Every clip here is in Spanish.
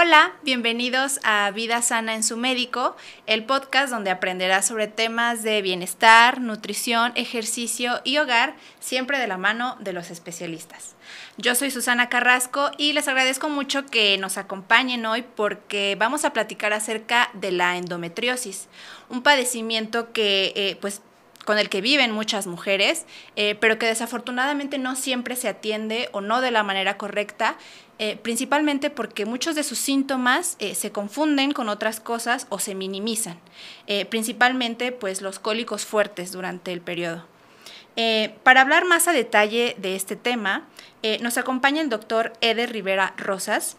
Hola, bienvenidos a Vida Sana en su Médico, el podcast donde aprenderás sobre temas de bienestar, nutrición, ejercicio y hogar, siempre de la mano de los especialistas. Yo soy Susana Carrasco y les agradezco mucho que nos acompañen hoy porque vamos a platicar acerca de la endometriosis, un padecimiento que con el que viven muchas mujeres, pero que desafortunadamente no siempre se atiende o no de la manera correcta, principalmente porque muchos de sus síntomas se confunden con otras cosas o se minimizan, principalmente pues los cólicos fuertes durante el periodo. Para hablar más a detalle de este tema, nos acompaña el doctor Eder Rivera Rosas.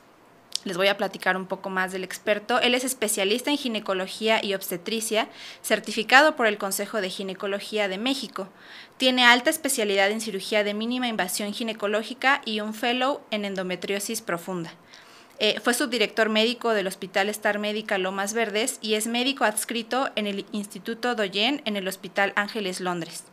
Les voy a platicar un poco más del experto. Él es especialista en ginecología y obstetricia, certificado por el Consejo de Ginecología de México. Tiene alta especialidad en cirugía de mínima invasión ginecológica y un fellow en endometriosis profunda. Fue subdirector médico del Hospital Star Médica Lomas Verdes y es médico adscrito en el Instituto Doyen en el Hospital Ángeles, Londres.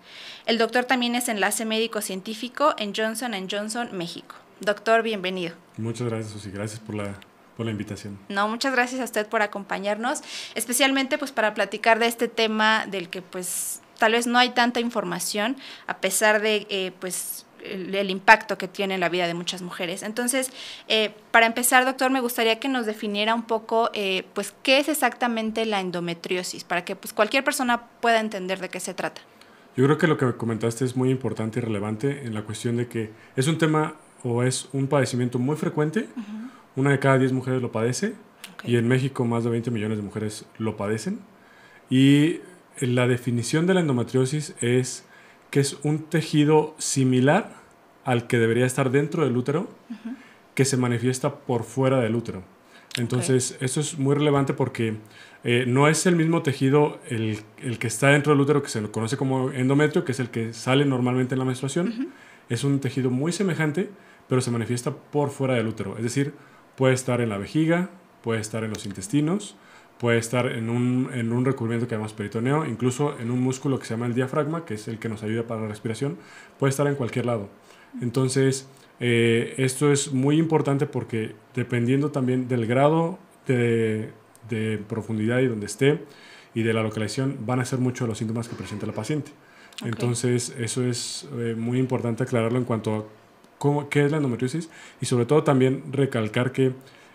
El doctor también es enlace médico-científico en Johnson & Johnson, México. Doctor, bienvenido. Muchas gracias, Susi. Gracias por la invitación. No, muchas gracias a usted por acompañarnos, especialmente pues para platicar de este tema del que pues tal vez no hay tanta información, a pesar de el impacto que tiene en la vida de muchas mujeres. Entonces, para empezar, doctor, me gustaría que nos definiera un poco pues qué es exactamente la endometriosis, para que pues cualquier persona pueda entender de qué se trata. Yo creo que lo que comentaste es muy importante y relevante en la cuestión de que es un tema o es un padecimiento muy frecuente. Una de cada 10 mujeres lo padece, y en México más de 20 millones de mujeres lo padecen. Y la definición de la endometriosis es que es un tejido similar al que debería estar dentro del útero, que se manifiesta por fuera del útero. Entonces, eso es muy relevante porque no es el mismo tejido el que está dentro del útero, que se lo conoce como endometrio, que es el que sale normalmente en la menstruación. Es un tejido muy semejante, pero se manifiesta por fuera del útero. Es decir, puede estar en la vejiga, puede estar en los intestinos, puede estar en un recubrimiento que llamamos peritoneo, incluso en un músculo que se llama el diafragma, que es el que nos ayuda para la respiración. Puede estar en cualquier lado. Entonces, esto es muy importante porque dependiendo también del grado de profundidad y donde esté y de la localización, van a ser muchos los síntomas que presenta la paciente. Entonces, eso es muy importante aclararlo en cuanto a qué es la endometriosis, y sobre todo también recalcar que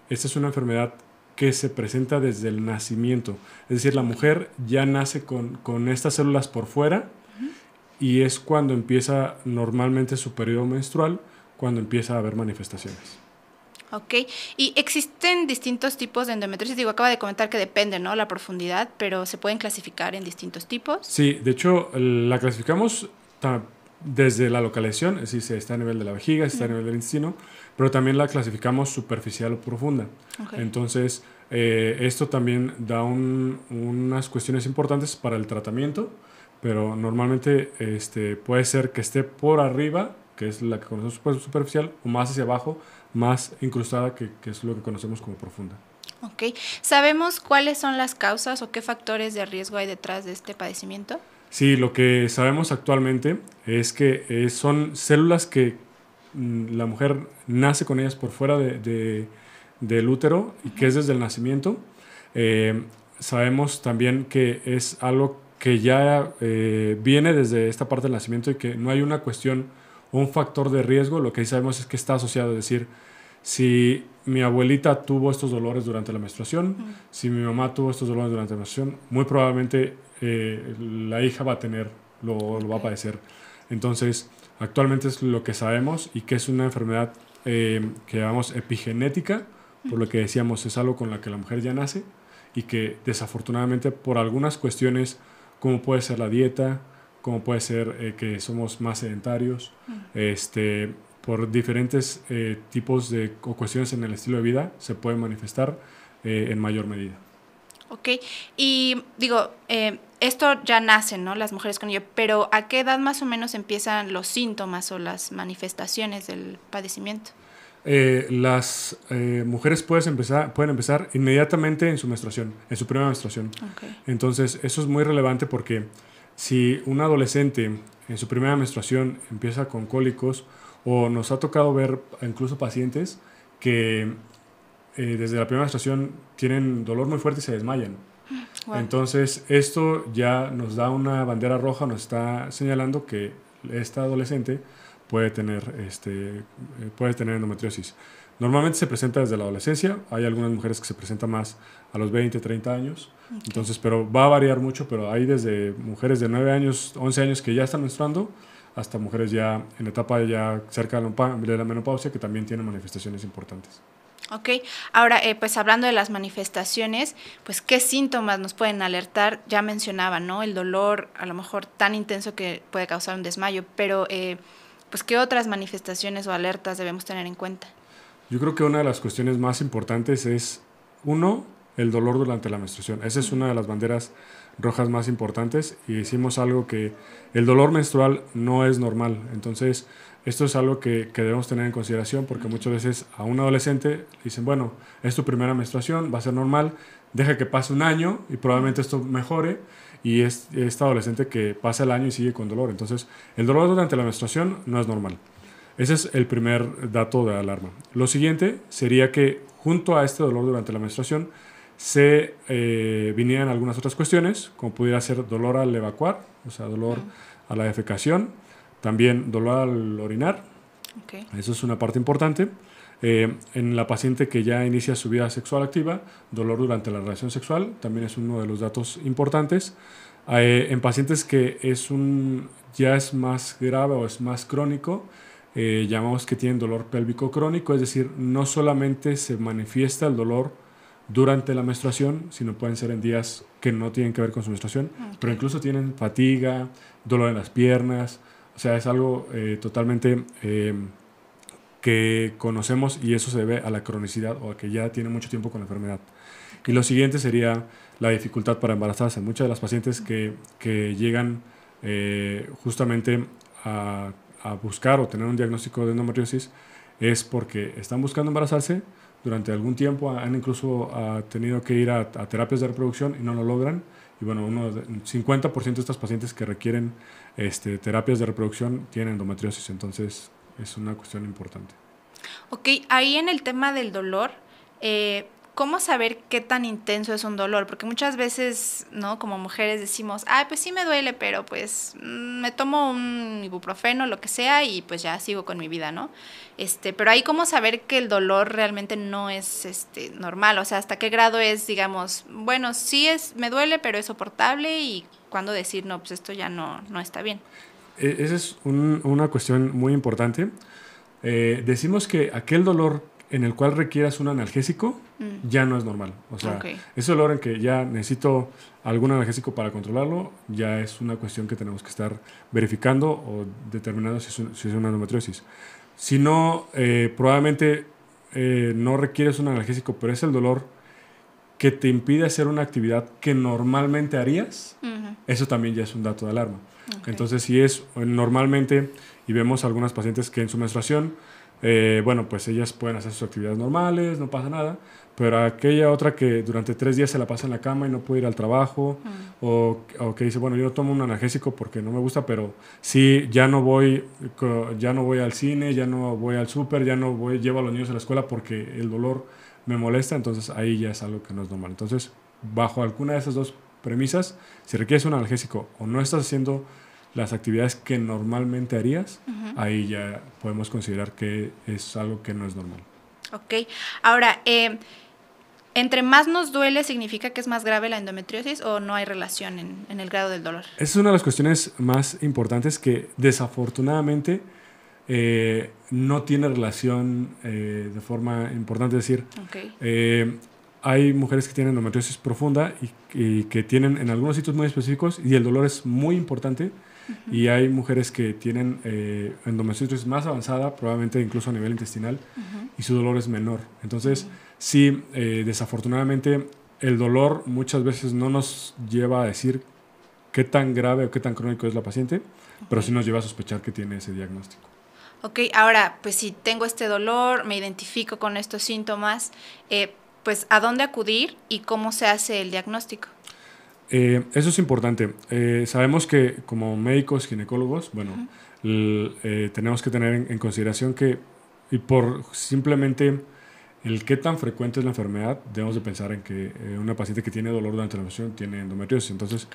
esta es una enfermedad que se presenta desde el nacimiento. Es decir, la mujer ya nace con estas células por fuera, y es cuando empieza normalmente su periodo menstrual, cuando empieza a haber manifestaciones. Ok, y existen distintos tipos de endometriosis. Digo, acaba de comentar que depende, ¿no?, la profundidad, pero ¿se pueden clasificar en distintos tipos? Sí, de hecho, la clasificamos desde la localización, es decir, si está a nivel de la vejiga, si está a nivel del intestino, pero también la clasificamos superficial o profunda. Entonces, esto también da unas cuestiones importantes para el tratamiento, pero normalmente puede ser que esté por arriba, que es la que conocemos superficial, o más hacia abajo, más incrustada, que es lo que conocemos como profunda. Ok. ¿Sabemos cuáles son las causas o qué factores de riesgo hay detrás de este padecimiento? Sí, lo que sabemos actualmente es que son células que la mujer nace con ellas por fuera del útero, y que es desde el nacimiento. Sabemos también que es algo que ya viene desde esta parte del nacimiento, y que no hay una cuestión o un factor de riesgo. Lo que sí sabemos es que está asociado, es decir, si mi abuelita tuvo estos dolores durante la menstruación, si mi mamá tuvo estos dolores durante la menstruación, muy probablemente la hija va a tener, lo va a padecer. Entonces, actualmente es lo que sabemos, y que es una enfermedad que llamamos epigenética, por lo que decíamos, es algo con la que la mujer ya nace, y que desafortunadamente por algunas cuestiones, como puede ser la dieta, como puede ser que somos más sedentarios, por diferentes tipos o cuestiones en el estilo de vida, se puede manifestar en mayor medida. Ok, y digo, esto ya nace, ¿no?, las mujeres con ello, pero ¿a qué edad más o menos empiezan los síntomas o las manifestaciones del padecimiento? Las mujeres pueden empezar inmediatamente en su menstruación, en su primera menstruación. Entonces, eso es muy relevante porque si un adolescente en su primera menstruación empieza con cólicos, o nos ha tocado ver incluso pacientes que desde la primera menstruación tienen dolor muy fuerte y se desmayan. Wow. Entonces, esto ya nos da una bandera roja, nos está señalando que esta adolescente puede tener endometriosis. Normalmente se presenta desde la adolescencia, hay algunas mujeres que se presentan más a los 20, 30 años, Okay. entonces, pero va a variar mucho, pero hay desde mujeres de 9 años, 11 años que ya están menstruando, hasta mujeres ya en etapa ya cerca de la menopausia que también tienen manifestaciones importantes. Ok, ahora pues hablando de las manifestaciones, pues qué síntomas nos pueden alertar, ya mencionaba, ¿no? El dolor a lo mejor tan intenso que puede causar un desmayo, pero pues qué otras manifestaciones o alertas debemos tener en cuenta. Yo creo que una de las cuestiones más importantes es, uno, el dolor durante la menstruación. Esa es una de las banderas rojas más importantes y decimos algo que el dolor menstrual no es normal. Entonces, esto es algo que debemos tener en consideración porque muchas veces a un adolescente dicen, bueno, es tu primera menstruación, va a ser normal, deja que pase un año y probablemente esto mejore, y es esta adolescente que pasa el año y sigue con dolor. Entonces, el dolor durante la menstruación no es normal. Ese es el primer dato de alarma. Lo siguiente sería que junto a este dolor durante la menstruación se vinieran algunas otras cuestiones, como pudiera ser dolor al evacuar, o sea, dolor a la defecación, también dolor al orinar. Okay. Eso es una parte importante. En la paciente que ya inicia su vida sexual activa, dolor durante la relación sexual, también es uno de los datos importantes. En pacientes que ya es más grave o es más crónico, llamamos que tienen dolor pélvico crónico, es decir, no solamente se manifiesta el dolor durante la menstruación, sino pueden ser en días que no tienen que ver con su menstruación, pero incluso tienen fatiga, dolor en las piernas, o sea, es algo totalmente que conocemos, y eso se debe a la cronicidad o a que ya tiene mucho tiempo con la enfermedad. Y lo siguiente sería la dificultad para embarazarse. Muchas de las pacientes que llegan justamente a buscar o tener un diagnóstico de endometriosis es porque están buscando embarazarse, durante algún tiempo han incluso tenido que ir a terapias de reproducción y no lo logran. Y bueno, 50% de estas pacientes que requieren terapias de reproducción tienen endometriosis, entonces es una cuestión importante. Ok, ahí en el tema del dolor, ¿cómo saber qué tan intenso es un dolor? Porque muchas veces, ¿no? Como mujeres decimos, ay, pues sí me duele, pero pues me tomo un ibuprofeno, lo que sea, y pues ya sigo con mi vida, ¿no? Pero ahí cómo saber que el dolor realmente no es normal, o sea, hasta qué grado es, digamos, bueno, sí me duele, pero es soportable, y cuándo decir, no, pues esto ya no está bien. Esa es una cuestión muy importante. Decimos que aquel dolor en el cual requieras un analgésico ya no es normal. O sea, ese dolor en que ya necesito algún analgésico para controlarlo, ya es una cuestión que tenemos que estar verificando o determinando si es una endometriosis. Si no, probablemente no requieres un analgésico, pero es el dolor que te impide hacer una actividad que normalmente harías, eso también ya es un dato de alarma. Entonces, si es normalmente, y vemos algunas pacientes que en su menstruación, bueno, pues ellas pueden hacer sus actividades normales, no pasa nada, pero aquella otra que durante 3 días se la pasa en la cama y no puede ir al trabajo, o que dice, bueno, yo tomo un analgésico porque no me gusta, pero sí, ya no voy al cine, ya no voy al súper, llevo a los niños a la escuela porque el dolor me molesta, entonces ahí ya es algo que no es normal. Entonces, bajo alguna de esas dos premisas, si requieres un analgésico o no estás haciendo las actividades que normalmente harías, ahí ya podemos considerar que es algo que no es normal. Ok. Ahora, ¿entre más nos duele significa que es más grave la endometriosis o no hay relación en el grado del dolor? Esa es una de las cuestiones más importantes que desafortunadamente no tiene relación de forma importante. Es decir, hay mujeres que tienen endometriosis profunda y que tienen en algunos sitios muy específicos y el dolor es muy importante. Y hay mujeres que tienen endometriosis más avanzada, probablemente incluso a nivel intestinal, y su dolor es menor. Entonces, sí, desafortunadamente, el dolor muchas veces no nos lleva a decir qué tan grave o qué tan crónico es la paciente, pero sí nos lleva a sospechar que tiene ese diagnóstico. Ok, ahora, pues si tengo este dolor, me identifico con estos síntomas, pues ¿a dónde acudir y cómo se hace el diagnóstico? Eso es importante. Sabemos que como médicos, ginecólogos, bueno, tenemos que tener en consideración que, y por simplemente el qué tan frecuente es la enfermedad, debemos de pensar en que una paciente que tiene dolor durante la menstruación tiene endometriosis. Entonces,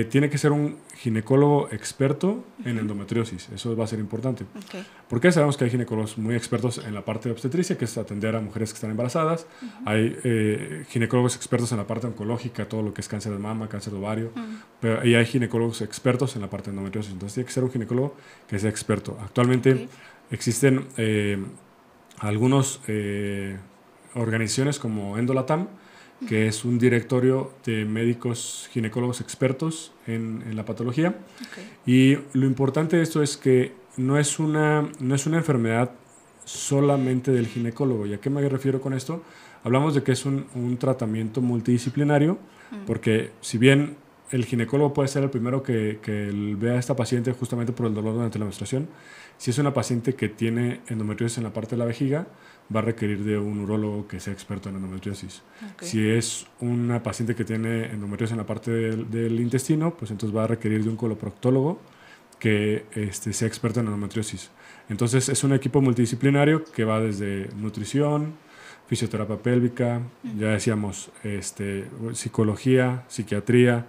tiene que ser un ginecólogo experto en endometriosis. Eso va a ser importante. Porque sabemos que hay ginecólogos muy expertos en la parte de obstetricia, que es atender a mujeres que están embarazadas. Hay ginecólogos expertos en la parte oncológica, todo lo que es cáncer de mama, cáncer de ovario. Y hay ginecólogos expertos en la parte de endometriosis. Entonces, tiene que ser un ginecólogo que sea experto. Actualmente existen algunas organizaciones como Endolatam, que es un directorio de médicos ginecólogos expertos en la patología. Y lo importante de esto es que no es una enfermedad solamente del ginecólogo. ¿Y a qué me refiero con esto? Hablamos de que es un tratamiento multidisciplinario, porque si bien el ginecólogo puede ser el primero que vea a esta paciente justamente por el dolor durante la menstruación, si es una paciente que tiene endometriosis en la parte de la vejiga, va a requerir de un urólogo que sea experto en endometriosis. Si es una paciente que tiene endometriosis en la parte del intestino, pues entonces va a requerir de un coloproctólogo que sea experto en endometriosis. Entonces es un equipo multidisciplinario que va desde nutrición, fisioterapia pélvica, ya decíamos, psicología, psiquiatría,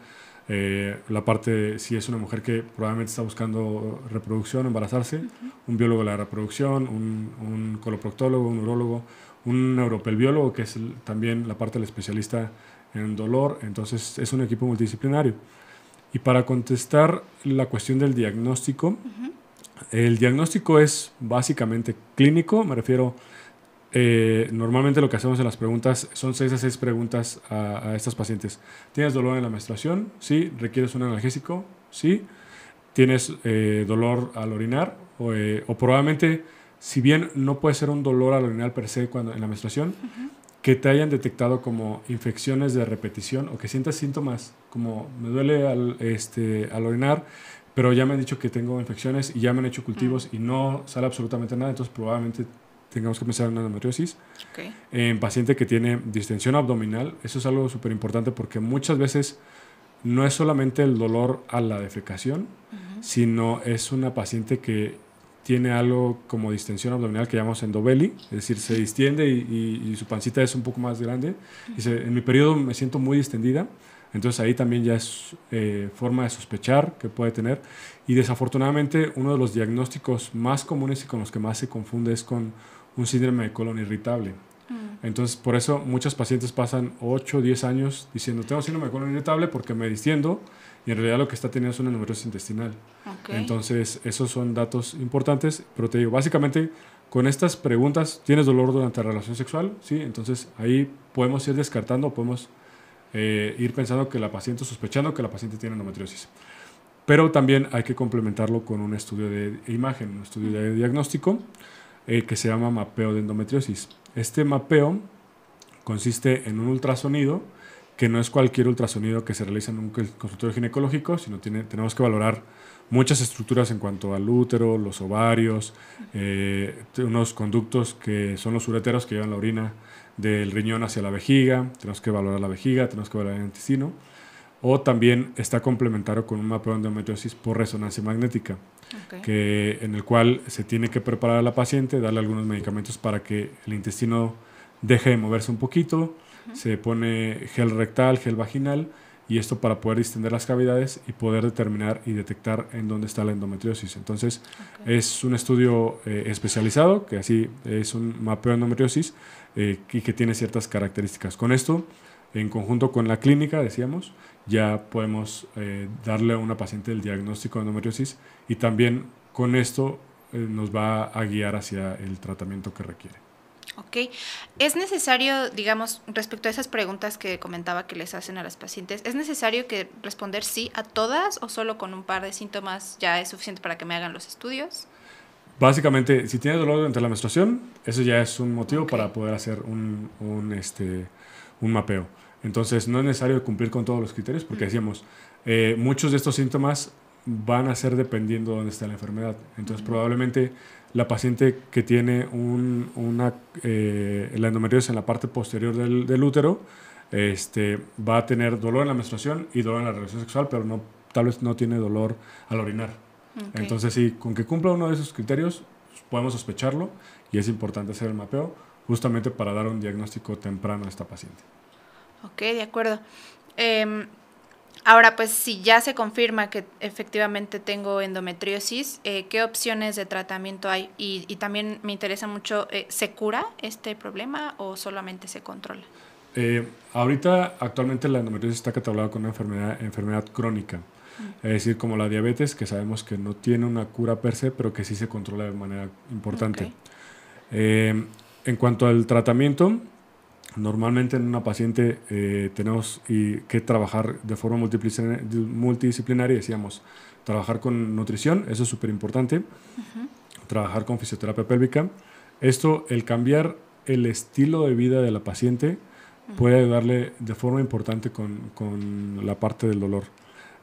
la parte, si es una mujer que probablemente está buscando reproducción, embarazarse, un biólogo de la reproducción, un coloproctólogo, un urólogo, un neuropelviólogo, que es también la parte del especialista en dolor. Entonces es un equipo multidisciplinario. Y para contestar la cuestión del diagnóstico, el diagnóstico es básicamente clínico, me refiero. Normalmente lo que hacemos en las preguntas son 6 a 6 preguntas a estas pacientes. ¿Tienes dolor en la menstruación? Sí. ¿Requieres un analgésico? Sí. ¿Tienes dolor al orinar? O probablemente, si bien no puede ser un dolor al orinar per se en la menstruación, que te hayan detectado como infecciones de repetición o que sientas síntomas como me duele al orinar, pero ya me han dicho que tengo infecciones y ya me han hecho cultivos y no sale absolutamente nada, entonces probablemente tengamos que pensar en endometriosis. En paciente que tiene distensión abdominal, eso es algo súper importante porque muchas veces no es solamente el dolor a la defecación, sino es una paciente que tiene algo como distensión abdominal que llamamos endobelly, es decir, se distiende y su pancita es un poco más grande. Dice, en mi periodo me siento muy distendida, entonces ahí también ya es forma de sospechar que puede tener. Y desafortunadamente uno de los diagnósticos más comunes y con los que más se confunde es con un síndrome de colon irritable. Entonces, por eso muchos pacientes pasan 8 o 10 años diciendo, tengo síndrome de colon irritable porque me distiendo, y en realidad lo que está teniendo es una endometriosis intestinal. Entonces, esos son datos importantes, pero te digo, básicamente, con estas preguntas, ¿tienes dolor durante la relación sexual? Sí, entonces ahí podemos ir descartando, podemos ir pensando que la paciente, sospechando que la paciente tiene endometriosis. Pero también hay que complementarlo con un estudio de imagen, un estudio de diagnóstico, que se llama mapeo de endometriosis. Este mapeo consiste en un ultrasonido, que no es cualquier ultrasonido que se realiza en un consultorio ginecológico, sino tenemos que valorar muchas estructuras en cuanto al útero, los ovarios, unos conductos que son los ureteros que llevan la orina del riñón hacia la vejiga, tenemos que valorar la vejiga, tenemos que valorar el intestino, o también está complementario con un mapeo de endometriosis por resonancia magnética, en el cual se tiene que preparar a la paciente, darle algunos medicamentos para que el intestino deje de moverse un poquito, se pone gel rectal, gel vaginal, y esto para poder distender las cavidades y poder determinar y detectar en dónde está la endometriosis. Entonces, es un estudio especializado, que así es un mapeo de endometriosis y que tiene ciertas características. Con esto, en conjunto con la clínica, decíamos, ya podemos darle a una paciente el diagnóstico de endometriosis, y también con esto nos va a guiar hacia el tratamiento que requiere. Ok. ¿Es necesario, digamos, respecto a esas preguntas que comentaba que les hacen a las pacientes, es necesario que responder sí a todas o solo con un par de síntomas ya es suficiente para que me hagan los estudios? Básicamente, si tienes dolor durante la menstruación, eso ya es un motivo para poder hacer un mapeo. Entonces, no es necesario cumplir con todos los criterios porque decíamos, muchos de estos síntomas van a ser dependiendo de dónde está la enfermedad. Entonces, probablemente la paciente que tiene la endometriosis en la parte posterior del útero va a tener dolor en la menstruación y dolor en la relación sexual, pero tal vez no tiene dolor al orinar. Entonces, sí, con que cumpla uno de esos criterios, podemos sospecharlo y es importante hacer el mapeo justamente para dar un diagnóstico temprano a esta paciente. Ok, de acuerdo. Ahora, pues si ya se confirma que efectivamente tengo endometriosis, ¿qué opciones de tratamiento hay? Y también me interesa mucho, ¿se cura este problema o solamente se controla? Ahorita, actualmente la endometriosis está catalogada como una enfermedad crónica. Es decir, como la diabetes, que sabemos que no tiene una cura per se, pero que sí se controla de manera importante. Okay. En cuanto al tratamiento, normalmente en una paciente tenemos que trabajar de forma multidisciplinaria, decíamos, trabajar con nutrición, eso es súper importante, trabajar con fisioterapia pélvica. Esto, el cambiar el estilo de vida de la paciente puede ayudarle de forma importante con la parte del dolor.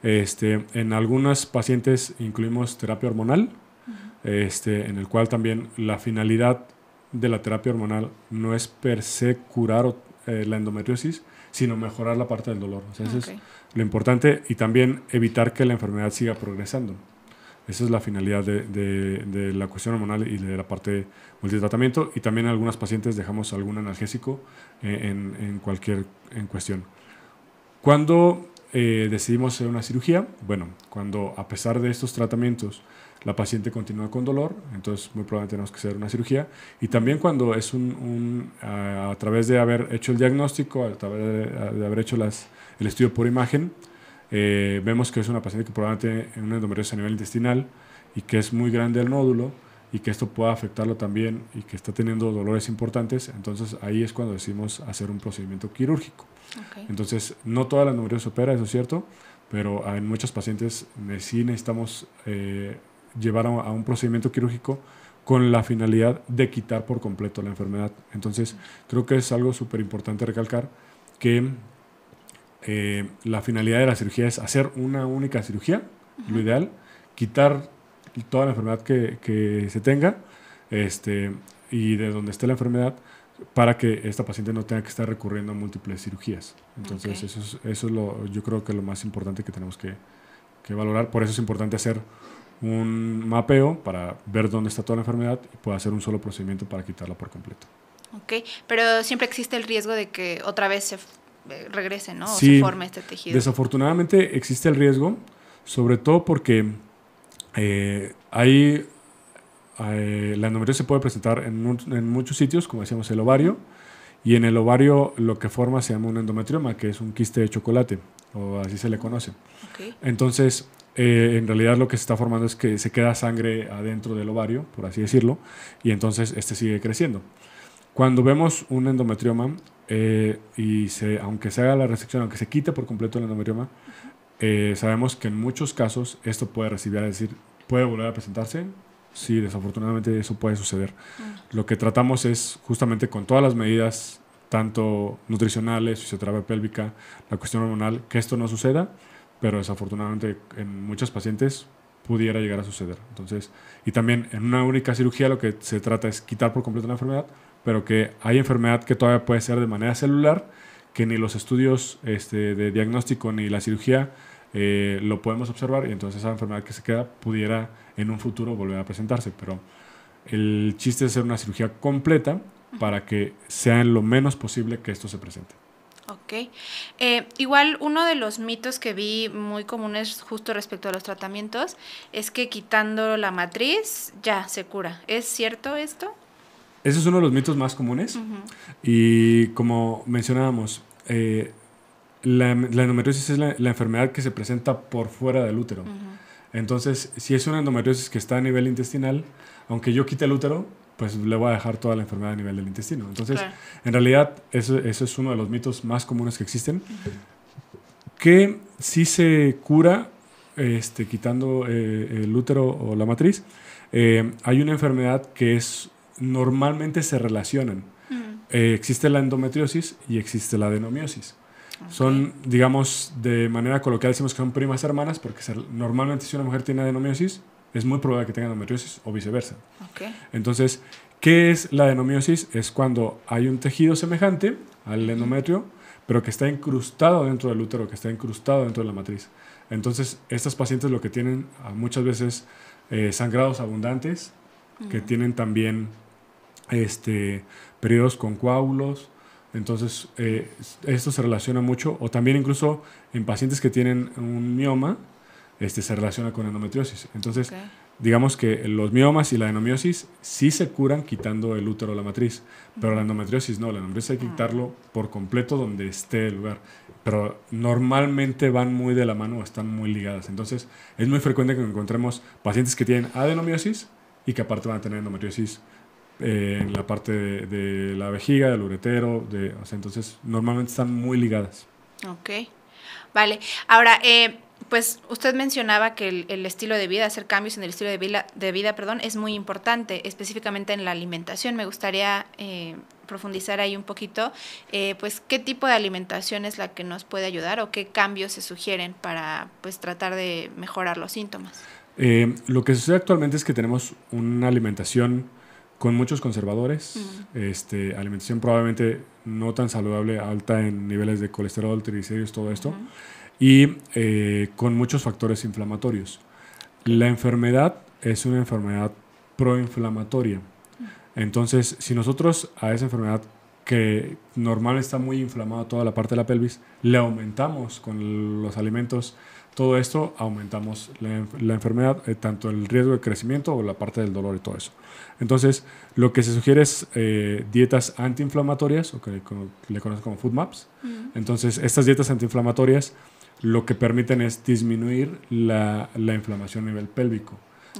En algunas pacientes incluimos terapia hormonal, en el cual también la finalidad de la terapia hormonal no es per se curar la endometriosis, sino mejorar la parte del dolor. O sea, eso es lo importante, y también evitar que la enfermedad siga progresando. Esa es la finalidad de la cuestión hormonal y de la parte multitratamiento. Y también en algunas pacientes dejamos algún analgésico en cuestión. ¿Cuándo decidimos hacer una cirugía? Bueno, cuando a pesar de estos tratamientos la paciente continúa con dolor, entonces muy probablemente tenemos que hacer una cirugía. Y también cuando es a través de haber hecho el diagnóstico, a través de haber hecho el estudio por imagen, vemos que es una paciente que probablemente tiene una endometriosis a nivel intestinal y que es muy grande el nódulo y que esto pueda afectarlo también y que está teniendo dolores importantes. Entonces ahí es cuando decidimos hacer un procedimiento quirúrgico. Okay. Entonces no toda la endometriosis opera, eso es cierto, pero en muchas pacientes sí necesitamos llevar a un procedimiento quirúrgico con la finalidad de quitar por completo la enfermedad. Entonces creo que es algo súper importante recalcar que la finalidad de la cirugía es hacer una única cirugía, lo ideal, quitar toda la enfermedad que se tenga y de donde esté la enfermedad, para que esta paciente no tenga que estar recurriendo a múltiples cirugías. Entonces eso es yo creo que lo más importante que tenemos que valorar. Por eso es importante hacer un mapeo para ver dónde está toda la enfermedad y pueda hacer un solo procedimiento para quitarla por completo. Ok, pero siempre existe el riesgo de que otra vez se regrese, ¿no? Sí, o se forme este tejido. Desafortunadamente existe el riesgo, sobre todo porque la endometriosis se puede presentar en muchos sitios, como decíamos, el ovario, y en el ovario lo que forma se llama un endometrioma, que es un quiste de chocolate, o así se le conoce. Okay. Entonces, en realidad lo que se está formando es que se queda sangre adentro del ovario, por así decirlo, y entonces sigue creciendo. Cuando vemos un endometrioma, aunque se haga la resección, aunque se quite por completo el endometrioma, sabemos que en muchos casos esto puede recibir, es decir, puede volver a presentarse. Sí, desafortunadamente eso puede suceder. Lo que tratamos es justamente con todas las medidas, tanto nutricionales, fisioterapia pélvica, la cuestión hormonal, que esto no suceda, pero desafortunadamente en muchas pacientes pudiera llegar a suceder. Entonces, y también en una única cirugía lo que se trata es quitar por completo la enfermedad, pero que hay enfermedad que todavía puede ser de manera celular, que ni los estudios de diagnóstico ni la cirugía lo podemos observar, y entonces esa enfermedad que se queda pudiera en un futuro volver a presentarse. Pero el chiste es hacer una cirugía completa para que sea lo menos posible que esto se presente. Ok. Igual uno de los mitos que vi muy comunes justo respecto a los tratamientos es que quitando la matriz ya se cura. ¿Es cierto esto? Ese es uno de los mitos más comunes. Y como mencionábamos, la endometriosis es la enfermedad que se presenta por fuera del útero. Entonces, si es una endometriosis que está a nivel intestinal, aunque yo quite el útero, pues le voy a dejar toda la enfermedad a nivel del intestino. Entonces, en realidad, eso es uno de los mitos más comunes que existen. Que sí se cura quitando el útero o la matriz. Hay una enfermedad que normalmente se relacionan. Existe la endometriosis y existe la adenomiosis. Son, digamos, de manera coloquial decimos que son primas hermanas, porque normalmente si una mujer tiene adenomiosis, es muy probable que tenga endometriosis o viceversa. Entonces, ¿qué es la adenomiosis? Es cuando hay un tejido semejante al endometrio, pero que está incrustado dentro del útero, que está incrustado dentro de la matriz. Entonces, estas pacientes lo que tienen muchas veces sangrados abundantes, que tienen también periodos con coágulos. Entonces, esto se relaciona mucho, o también incluso en pacientes que tienen un mioma, se relaciona con endometriosis. Entonces, digamos que los miomas y la adenomiosis sí se curan quitando el útero o la matriz, pero la endometriosis no, la endometriosis hay que quitarlo por completo donde esté el lugar. Pero normalmente van muy de la mano o están muy ligadas. Entonces, es muy frecuente que encontremos pacientes que tienen adenomiosis y que aparte van a tener endometriosis en la parte de la vejiga, del uretero, o sea, entonces normalmente están muy ligadas. Ok, vale. Ahora, pues usted mencionaba que el estilo de vida, hacer cambios en el estilo de vida, es muy importante, específicamente en la alimentación. Me gustaría profundizar ahí un poquito, pues qué tipo de alimentación es la que nos puede ayudar o qué cambios se sugieren para pues tratar de mejorar los síntomas. Lo que sucede actualmente es que tenemos una alimentación con muchos conservadores, alimentación probablemente no tan saludable, alta en niveles de colesterol, triglicéridos, todo esto, y con muchos factores inflamatorios. La enfermedad es una enfermedad proinflamatoria. Entonces, si nosotros a esa enfermedad que normalmente está muy inflamada toda la parte de la pelvis, le aumentamos con los alimentos todo esto, aumentamos la enfermedad, tanto el riesgo de crecimiento o la parte del dolor y todo eso. Entonces, lo que se sugiere es dietas antiinflamatorias, o que le conocen como food maps. Entonces, estas dietas antiinflamatorias lo que permiten es disminuir la inflamación a nivel pélvico.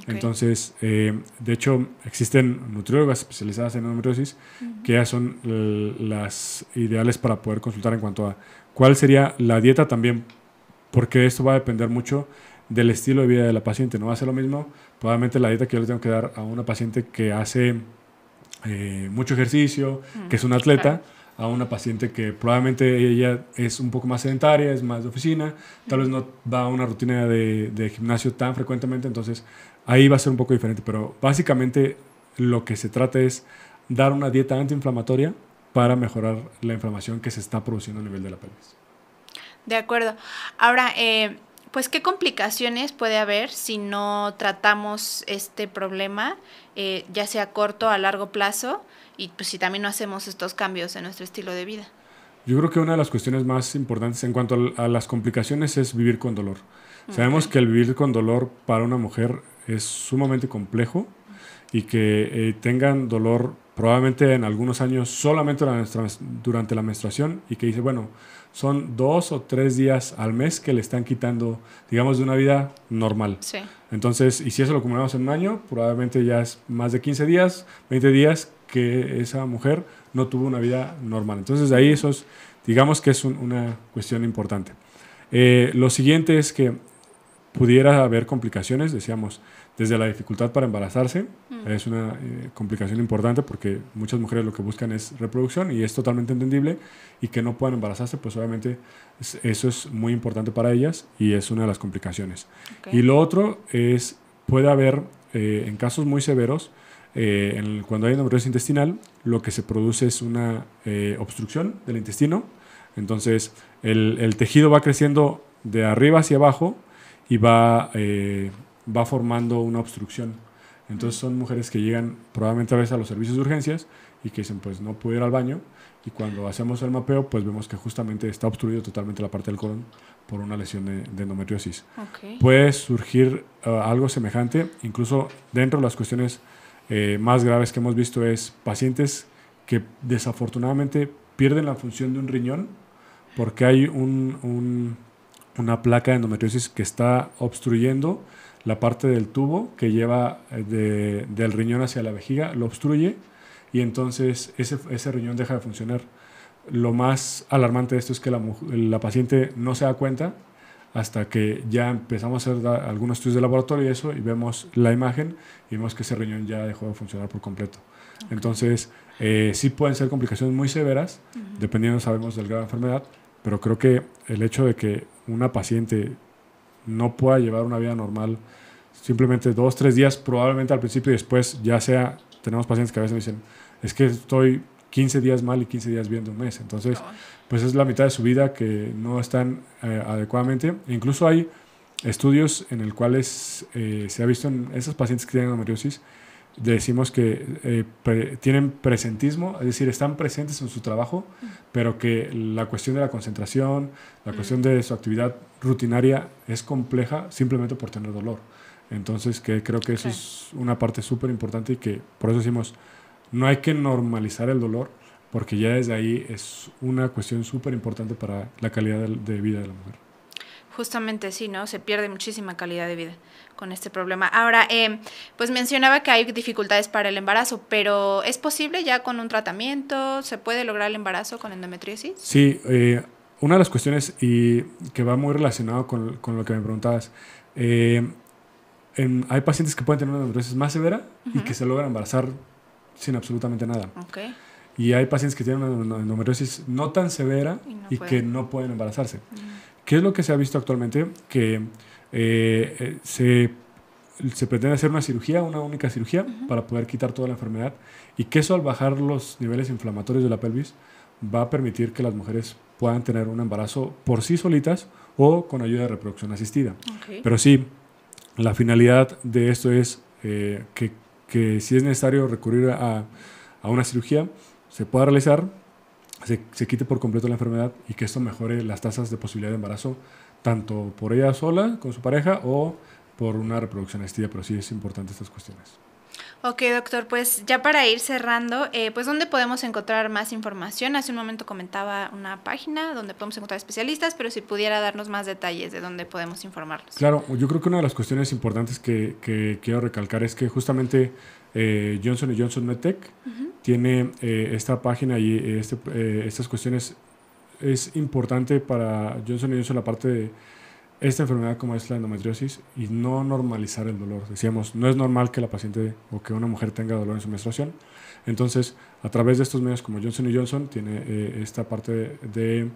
Entonces, de hecho, existen nutriólogas especializadas en endometriosis que ya son las ideales para poder consultar en cuanto a cuál sería la dieta también, porque esto va a depender mucho del estilo de vida de la paciente. No va a ser lo mismo, probablemente la dieta que yo le tengo que dar a una paciente que hace mucho ejercicio, que es un atleta, a una paciente que probablemente ella es un poco más sedentaria, es más de oficina, tal vez no va a una rutina de gimnasio tan frecuentemente, entonces ahí va a ser un poco diferente. Pero básicamente lo que se trata es dar una dieta antiinflamatoria para mejorar la inflamación que se está produciendo a nivel de la pelvis. De acuerdo. Ahora, pues, ¿qué complicaciones puede haber si no tratamos este problema, ya sea a corto o a largo plazo, y pues si también no hacemos estos cambios en nuestro estilo de vida? Yo creo que una de las cuestiones más importantes en cuanto a las complicaciones es vivir con dolor. Sabemos que el vivir con dolor para una mujer es sumamente complejo y que tengan dolor probablemente en algunos años solamente durante la menstruación, y que dice, bueno, son 2 o 3 días al mes que le están quitando, digamos, de una vida normal. Sí. Entonces, y si eso lo acumulamos en un año, probablemente ya es más de 15 días, 20 días que esa mujer no tuvo una vida normal. Entonces, de ahí eso es, digamos que es una cuestión importante. Lo siguiente es que pudiera haber complicaciones, decíamos, desde la dificultad para embarazarse, es una complicación importante porque muchas mujeres lo que buscan es reproducción y es totalmente entendible, y que no puedan embarazarse, pues obviamente eso es muy importante para ellas y es una de las complicaciones. Y lo otro es, puede haber, en casos muy severos, cuando hay endometriosis intestinal, lo que se produce es una obstrucción del intestino. Entonces el tejido va creciendo de arriba hacia abajo y va formando una obstrucción. Entonces son mujeres que llegan probablemente a veces a los servicios de urgencias y que dicen, pues no puedo ir al baño, y cuando hacemos el mapeo pues vemos que justamente está obstruido totalmente la parte del colon por una lesión de endometriosis. Puede surgir algo semejante, incluso dentro de las cuestiones más graves que hemos visto es pacientes que desafortunadamente pierden la función de un riñón porque hay una placa de endometriosis que está obstruyendo la parte del tubo que lleva del riñón hacia la vejiga, lo obstruye, y entonces ese riñón deja de funcionar. Lo más alarmante de esto es que la paciente no se da cuenta hasta que ya empezamos a hacer algunos estudios de laboratorio y eso, y vemos la imagen y vemos que ese riñón ya dejó de funcionar por completo. Entonces, sí pueden ser complicaciones muy severas, dependiendo, sabemos, del grado de enfermedad, pero creo que el hecho de que una paciente no pueda llevar una vida normal simplemente 2 o 3 días, probablemente al principio, y después tenemos pacientes que a veces me dicen, es que estoy 15 días mal y 15 días bien de un mes. Entonces, pues es la mitad de su vida que no están adecuadamente. Incluso hay estudios en los cuales se ha visto en esas pacientes que tienen endometriosis decimos que tienen presentismo, es decir, están presentes en su trabajo, pero que la cuestión de la concentración, la cuestión de su actividad rutinaria es compleja simplemente por tener dolor. Entonces, que creo que eso es una parte súper importante y que por eso decimos, no hay que normalizar el dolor, porque ya desde ahí es una cuestión súper importante para la calidad de vida de la mujer. Justamente sí, ¿no? Se pierde muchísima calidad de vida con este problema. Ahora, pues mencionaba que hay dificultades para el embarazo, pero ¿es posible ya con un tratamiento? ¿Se puede lograr el embarazo con endometriosis? Sí, una de las cuestiones y que va muy relacionado con lo que me preguntabas, hay pacientes que pueden tener una endometriosis más severa y que se logran embarazar sin absolutamente nada. Okay. Y hay pacientes que tienen una endometriosis no tan severa y que no pueden embarazarse. ¿Qué es lo que se ha visto actualmente? Que se pretende hacer una cirugía, una única cirugía, para poder quitar toda la enfermedad, y que eso, al bajar los niveles inflamatorios de la pelvis, va a permitir que las mujeres puedan tener un embarazo por sí solitas o con ayuda de reproducción asistida. Okay. Pero sí, la finalidad de esto es que si es necesario recurrir a una cirugía, se pueda realizar, se quite por completo la enfermedad y que esto mejore las tasas de posibilidad de embarazo, tanto por ella sola, con su pareja, o por una reproducción asistida, pero sí es importante estas cuestiones. Ok, doctor, pues ya para ir cerrando, pues ¿dónde podemos encontrar más información? Hace un momento comentaba una página donde podemos encontrar especialistas, pero si pudiera darnos más detalles de dónde podemos informarnos. Claro, yo creo que una de las cuestiones importantes que quiero recalcar es que justamente Johnson & Johnson MedTech tiene esta página y estas cuestiones. Es importante para Johnson & Johnson la parte de esta enfermedad como es la endometriosis y no normalizar el dolor. Decíamos, no es normal que la paciente o que una mujer tenga dolor en su menstruación. Entonces, a través de estos medios como Johnson & Johnson tiene esta parte de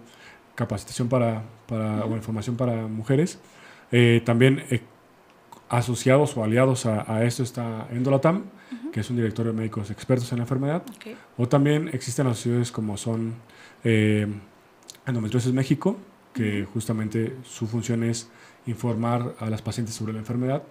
capacitación o información para mujeres. También asociados o aliados a esto está Endolatam, que es un directorio de médicos expertos en la enfermedad. Okay. O también existen asociaciones como son Endometriosis México, que justamente su función es informar a las pacientes sobre la enfermedad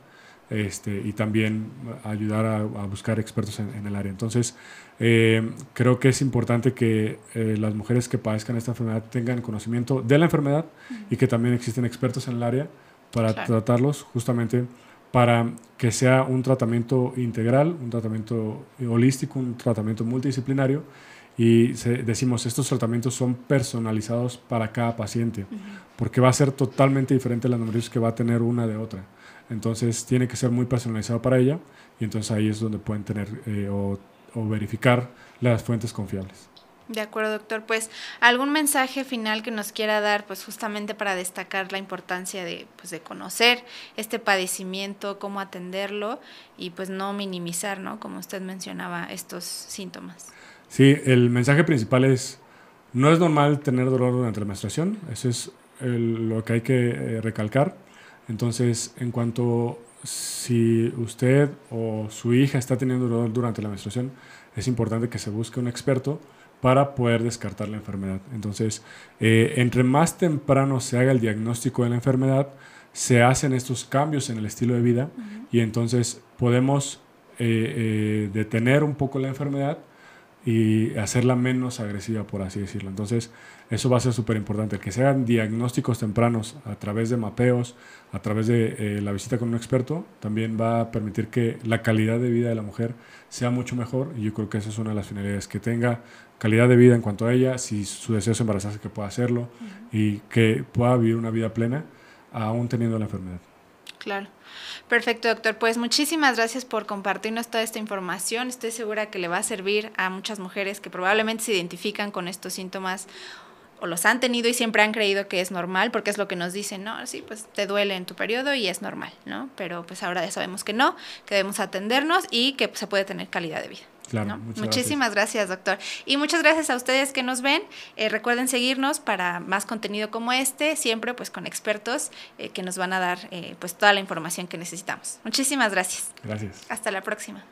y también ayudar a buscar expertos en el área. Entonces, creo que es importante que las mujeres que padezcan esta enfermedad tengan conocimiento de la enfermedad y que también existen expertos en el área para tratarlos, justamente para que sea un tratamiento integral, un tratamiento holístico, un tratamiento multidisciplinario. Y decimos, estos tratamientos son personalizados para cada paciente, porque va a ser totalmente diferente la endometriosis que va a tener una de otra. Entonces, tiene que ser muy personalizado para ella, y entonces ahí es donde pueden tener o verificar las fuentes confiables. De acuerdo, doctor. Pues, ¿algún mensaje final que nos quiera dar, pues justamente para destacar la importancia de conocer este padecimiento, cómo atenderlo y pues no minimizar, ¿no? Como usted mencionaba, estos síntomas. Sí, el mensaje principal es, no es normal tener dolor durante la menstruación, eso es lo que hay que recalcar. Entonces, en cuanto si usted o su hija está teniendo dolor durante la menstruación, es importante que se busque un experto para poder descartar la enfermedad. Entonces, entre más temprano se haga el diagnóstico de la enfermedad, se hacen estos cambios en el estilo de vida y entonces podemos detener un poco la enfermedad y hacerla menos agresiva, por así decirlo. Entonces, eso va a ser súper importante. El que se hagan diagnósticos tempranos a través de mapeos, a través de la visita con un experto, también va a permitir que la calidad de vida de la mujer sea mucho mejor. Y yo creo que esa es una de las finalidades, que tenga calidad de vida en cuanto a ella, si su deseo es embarazarse, que pueda hacerlo y que pueda vivir una vida plena, aún teniendo la enfermedad. Claro. Perfecto, doctor. Pues muchísimas gracias por compartirnos toda esta información. Estoy segura que le va a servir a muchas mujeres que probablemente se identifican con estos síntomas o los han tenido y siempre han creído que es normal, porque es lo que nos dicen, ¿no? Sí, pues te duele en tu periodo y es normal, ¿no? Pero pues ahora ya sabemos que no, que debemos atendernos y que pues, se puede tener calidad de vida. Claro, ¿no? Muchísimas gracias, doctor. Y muchas gracias a ustedes que nos ven. Recuerden seguirnos para más contenido como este, siempre pues con expertos que nos van a dar pues toda la información que necesitamos. Muchísimas gracias. Gracias. Hasta la próxima.